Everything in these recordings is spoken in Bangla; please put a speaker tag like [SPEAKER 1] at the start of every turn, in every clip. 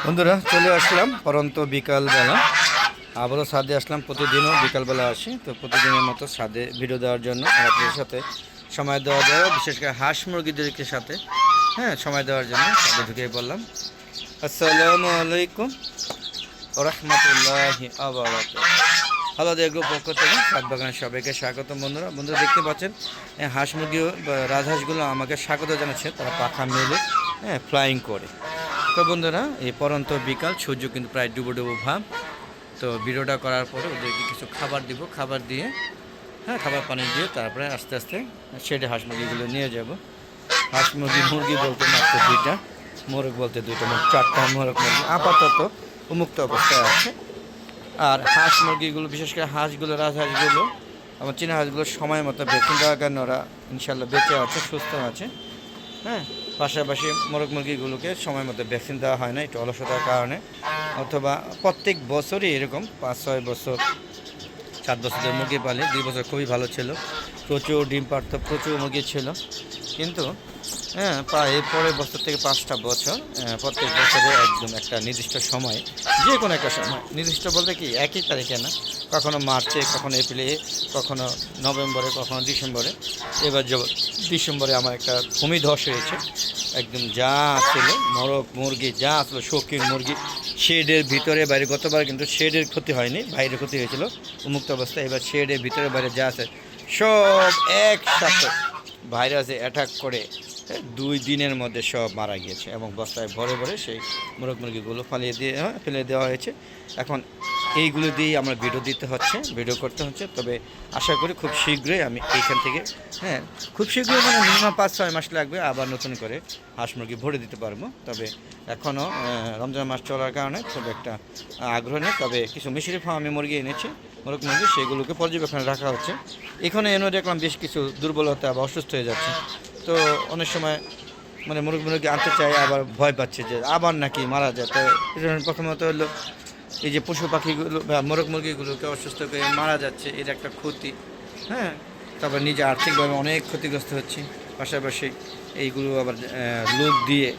[SPEAKER 1] বন্ধুরা চলে আসলাম পরন্ত বিকালবেলা, আবারও ছাদে আসলাম। প্রতিদিনও বিকালবেলা আসি, তো প্রতিদিনের মতো ছাদে ভিডিও দেওয়ার জন্য আপনাদের সাথে সময় দেওয়া যায়, বিশেষ করে হাঁস মুরগিদেরকে সাথে সময় দেওয়ার জন্য ছাদে ঢুকে পড়লাম। আসসালামু আলাইকুম রহমতুল্লাহি হ্যালো দেখবো পক্ষ থেকে ছাদ বাগানের সবাইকে স্বাগত। বন্ধুরা দেখতে পাচ্ছেন হাঁস মুরগি রাজহাঁসগুলো আমাকে স্বাগত জানাচ্ছে, তারা পাখা মেলে ফ্লাইং করে। তো বন্ধুরা এই পরন্ত বিকাল, সূর্য কিন্তু প্রায় ডুবো ডুবো ভাব। তো ভিডিওটা করার পরে ওদেরকে কিছু খাবার দিব, খাবার দিয়ে খাবার পানি দিয়ে তারপরে আস্তে আস্তে শেডে হাঁস মুরগিগুলো নিয়ে যাব। হাঁস মুরগি বলতে মাত্র দুইটা, মোরগ বলতে দুইটা, মোট চারটা মোরগ মুরগি আপাতত উন্মুক্ত অবস্থায় আছে। আর হাঁস মুরগিগুলো, বিশেষ করে হাঁসগুলো, রাজহাঁসগুলো, আমার চীনা হাঁসগুলো সময় মতো ভ্যাকসিন দেওয়ার কারণে ওরা ইনশাল্লাহ বেঁচে আছে, সুস্থ আছে। পাশাপাশি মোরগ মুরগিগুলোকে সময় মতো ভ্যাকসিন দেওয়া হয় না, একটু অলসতার কারণে, অথবা প্রত্যেক বছরই এরকম 5-6 বছর 7 বছরের মুরগি পালি। 2 বছর খুবই ভালো ছিল, প্রচুর ডিম পারত, প্রচুর মুরগি ছিল। কিন্তু প্রায় পরের বছর থেকে 5টা বছর প্রত্যেক বছরে একদম একটা নির্দিষ্ট সময়, যে কোনো একটা সময়, নির্দিষ্ট বলতে কি একই তারিখে না, কখনো মার্চে, কখনো এপ্রিলে, কখনো নভেম্বরে, কখনো ডিসেম্বরে। এবার ডিসেম্বরে আমার একটা ভূমিধস হয়েছে, একদম যা ছিল মোরগ মুরগি, যা আসলো শৌখিন মুরগি শেডের ভিতরে বাইরে। গতবার কিন্তু শেডের ক্ষতি হয়নি, বাইরে ক্ষতি হয়েছিল উন্মুক্ত অবস্থায়। এবার শেডের ভিতরে বাইরে যা আছে সব একসাথে ভাইরাসে অ্যাটাক করে 2 দিনের মধ্যে সব মারা গিয়েছে, এবং বস্তায় ভরে ভরে সেই মোরগ মুরগিগুলো ফেলে দেওয়া হয়েছে। এখন এইগুলো দিয়েই আমার ভিডিও করতে হচ্ছে। তবে আশা করি খুব শীঘ্রই আমি এইখান থেকে খুব শীঘ্রই, মানে মিনিমাম 5-6 মাস লাগবে, আবার নতুন করে হাঁস মুরগি ভরে দিতে পারবো। তবে এখনও রমজান মাস চলার কারণে খুব একটা আগ্রহ নেই। তবে কিছু মিশরি ফার্মে মুরগি এনেছি, মোরগ মুরগি, সেগুলোকে পর্যবেক্ষণে রাখা হচ্ছে। এখানে এনে দেখলাম বেশ কিছু দুর্বলতা বা অসুস্থ হয়ে যাচ্ছে। তো অনেক সময় মানে মুরগি আনতে চাই, আবার ভয় পাচ্ছে যে আবার নাকি মারা যায়। তো প্রথমত হলো এই যে পশু পাখিগুলো বা মোরগ মুরগিগুলোকে অসুস্থ করে মারা যাচ্ছে, এর একটা ক্ষতি। তারপর নিজে আর্থিকভাবে অনেক ক্ষতিগ্রস্ত হচ্ছে। পাশাপাশি এইগুলো আবার লোক দিয়ে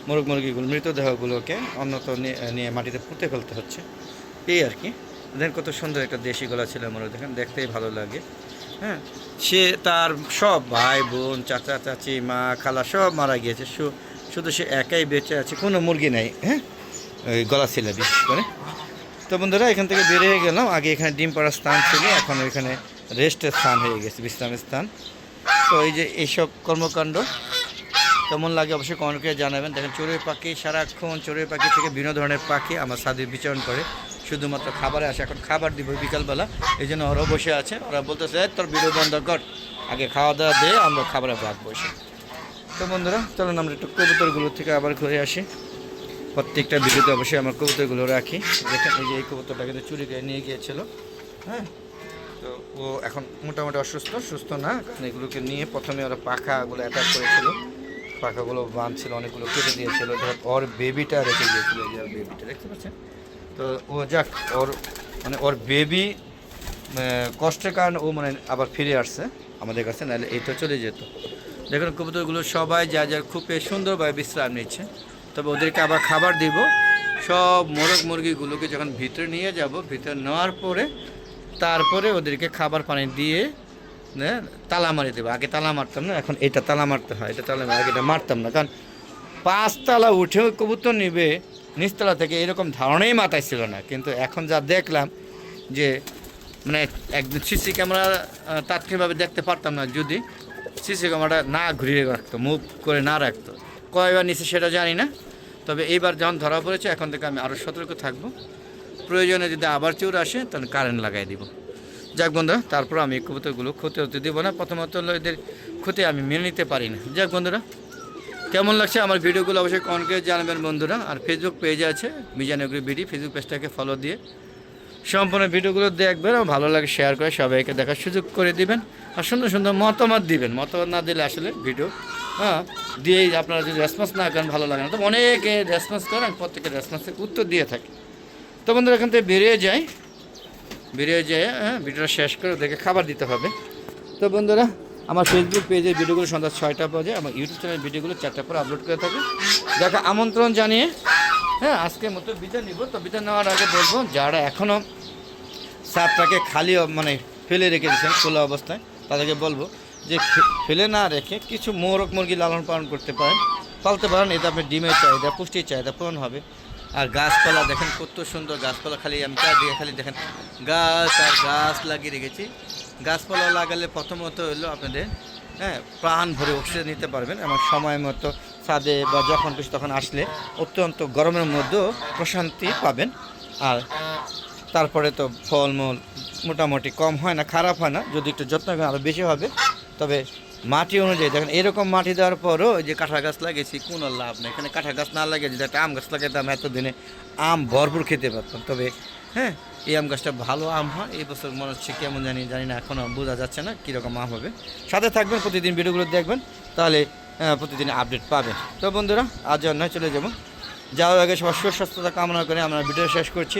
[SPEAKER 1] মোরগ মুরগিগুলো মৃতদেহগুলোকে অন্যত্র নিয়ে মাটিতে পুঁতে ফেলতে হচ্ছে, এই আর কি। দেখেন কত সুন্দর একটা দেশি গলা ছিল মোরগ, দেখেন দেখতেই ভালো লাগে। সে তার সব ভাই বোন, চাচা চাচি, মা খালা সব মারা গিয়েছে, শুধু সে একাই বেঁচে আছে, কোনো মুরগি নাই ওই গলা ছিল বিশেষ করে। তো বন্ধুরা এখান থেকে বের হয়ে গেলাম। আগে এখানে ডিম পাড়ার স্থান ছিল, এখন ওইখানে রেস্টের স্থান হয়ে গেছে, বিশ্রামের স্থান। তো এই যে এইসব কর্মকাণ্ড কেমন লাগে অবশ্যই কমেন্ট করে জানাবেন। দেখেন চড়ুই পাখি, সারাক্ষণ চড়ুই পাখি থেকে বিভিন্ন ধরনের পাখি আমার ছাদে বিচরণ করে, শুধুমাত্র খাবারে আসে। এখন খাবার দিব বিকালবেলা, এই জন্য ওরা বসে আছে। ওরা বলতেছে তোর ভিডিও বন্ধ কর, আগে খাওয়া দাওয়া দিয়ে আমরা খাবারে ভাগ বসে। তো বন্ধুরা চলুন আমরা একটু কবুতরগুলো থেকে আবার ঘুরে আসি। প্রত্যেকটা ভিডিওতে অবশ্যই আমার কবুতরগুলো রাখি। দেখেন এই যে এই কবুতরটা কিন্তু চুরি করে নিয়ে গিয়েছিল। তো ও এখন মোটামুটি সুস্থ না, কারণ এগুলোকে নিয়ে প্রথমে ওরা পাখাগুলো অ্যাটাক করেছিল, পাখাগুলো বাঁধছিল, অনেকগুলো কেটে দিয়েছিল। ওর বেবিটা রেখে গিয়েছিল, এই যে বেবিটা দেখতে পাচ্ছেন। তো ও যাক, ওর বেবি কষ্টের কারণে ও আবার ফিরে আসছে আমাদের কাছে, নাহলে এই তো চলে যেত। দেখুন কবুতরগুলো সবাই যার খুব সুন্দরভাবে বিশ্রাম নিচ্ছে। তবে ওদেরকে আবার খাবার দিব। সব মোরগ মুরগিগুলোকে যখন ভিতরে নিয়ে যাব, ভিতরে নেওয়ার পরে তারপরে ওদেরকে খাবার পানি দিয়ে তালা মারি দেবো। আগে তালা মারতাম না, এখন এটা তালা মারতে হয়। আগে এটা মারতাম না, কারণ 5 তালা উঠেও কবুতর নিবে নিচতলা থেকে, এরকম ধারণাই মাথায় ছিল না। কিন্তু এখন যা দেখলাম যে একদম সিসি ক্যামেরা তাৎক্ষণিকভাবে দেখতে পারতাম না, যদি সিসি ক্যামেরাটা না ঘুরিয়ে রাখতো, মুভ করে না রাখতো। কয়বার নিচে সেটা জানি না। তবে এইবার যখন ধরা পড়েছে, এখন থেকে আমি আরও সতর্ক থাকবো। প্রয়োজনে যদি আবার চোর আসে তাহলে কারেন্ট লাগাই দিব। যাক বন্ধুরা, তারপর আমি কবুতরগুলো ক্ষতি হতে দেবো না। প্রথমত হলো এদের ক্ষতি আমি মেনে নিতে পারি না। যাক বন্ধুরা, কেমন লাগছে আমার ভিডিওগুলো অবশ্যই কমেন্ট করে জানাবেন বন্ধুরা। আর ফেসবুক পেজ আছে মিজান এগ্রি বিডি, ফেসবুক পেজটাকে ফলো দিয়ে সম্পূর্ণ ভিডিওগুলো দেখবেন, এবং ভালো লাগে শেয়ার করে সবাইকে দেখার সুযোগ করে দিবেন। আর সুন্দর সুন্দর মতামত দিবেন। মতামত না দিলে আসলে ভিডিও দিয়েই আপনারা যদি রেসপন্স না করেন ভালো লাগে না। তো অনেকে রেসপন্স করেন, প্রত্যেকের রেসপন্সের উত্তর দিয়ে থাকে। তো বন্ধুরা এখান থেকে বেরিয়ে যেয়ে ভিডিওটা শেষ করে ওদেরকে খাবার দিতে হবে। তো বন্ধুরা আমার ফেসবুক পেজের ভিডিওগুলো সন্ধ্যা 6টা বাজে, আমার ইউটিউব চ্যানেলের ভিডিওগুলো 4টার পর আপলোড করে থাকি। দেখা আমন্ত্রণ জানিয়ে হ্যাঁ, আজকের মতো বিদায় নিব। তো বিদায় নেওয়ার আগে বলবো, যারা এখনও ছাদটাকে খালি মানে ফেলে রেখে দিয়েছেন খোলা অবস্থায়, তাদেরকে বলবো যে ফেলে না রেখে কিছু মোরগ মুরগি লালন পালন করতে পারেন, পালতে পারেন। এতে আপনার ডিমের চাহিদা, পুষ্টির চাহিদা পূরণ হবে। আর গাছপালা দেখেন কত সুন্দর গাছপালা, খালি আমি চারদিকে খালি দেখেন গাছ আর গাছ লাগিয়ে রেখেছি। গাছপালা লাগালে প্রথমত হলো আপনাদের প্রাণ ভরে অক্সিজেন নিতে পারবেন, এবং সময় মতো ছাদে বা যখন খুশি তখন আসলে অত্যন্ত গরমের মধ্যেও প্রশান্তি পাবেন। আর তারপরে তো ফলমূল মোটামুটি কম হয় না, খারাপ হয় না, যদি একটু যত্ন করেন আরও বেশি হবে। তবে মাটি অনুযায়ী দেখেন, এরকম মাটি দেওয়ার পরও যে কাঁঠাল গাছ লাগিয়েছি কোনো লাভ নেই। এখানে কাঁঠাল গাছ না লাগিয়ে যদি একটা আম গাছ লাগাইতাম, এতদিনে আম ভরপুর খেতে পারতাম। তবে হ্যাঁ, এই আম গাছটা ভালো আম হয়। এই বছর মনে হচ্ছে কেমন জানি না, এখনও বোঝা যাচ্ছে না কীরকম আম হবে। সাথে থাকবেন, প্রতিদিন ভিডিওগুলো দেখবেন, তাহলে প্রতিদিন আপডেট পাবেন। তো বন্ধুরা, আজ নয় চলে যাবো। যাওয়ার আগে সবার সুস্বাস্থ্যতা কামনা করে আমরা ভিডিও শেষ করছি।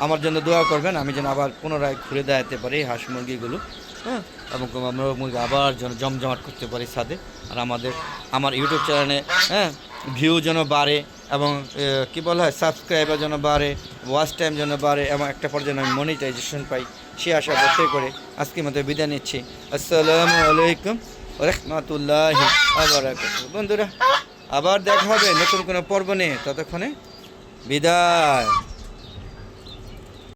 [SPEAKER 1] আমার জন্য দোয়া করবেন, আমি যেন আবার পুনরায় ঘুরে দাঁড়াতে পারি হাঁস মুরগিগুলো, হ্যাঁ, এবং মুরগি আবার যেন জমজমাট করতে পারি ছাদে। আর আমার ইউটিউব চ্যানেলে ভিউ যেন বাড়ে, এবং কি বলা হয়, সাবস্ক্রাইবার যেন বাড়ে, ওয়াচ টাইম যেন বাড়ে, এবং একটা পর্যায়ে আমি মনিটাইজেশন পাই, সে আশা করতে করে আজকের মতো বিদায় নিচ্ছি। আসসালামু আলাইকুম রাহমাতুল্লাহি ওয়া বারাকাতুহু। বন্ধুরা, আবার দেখা হবে নতুন কোনো পর্ব নিয়ে, ততক্ষণে বিদায়।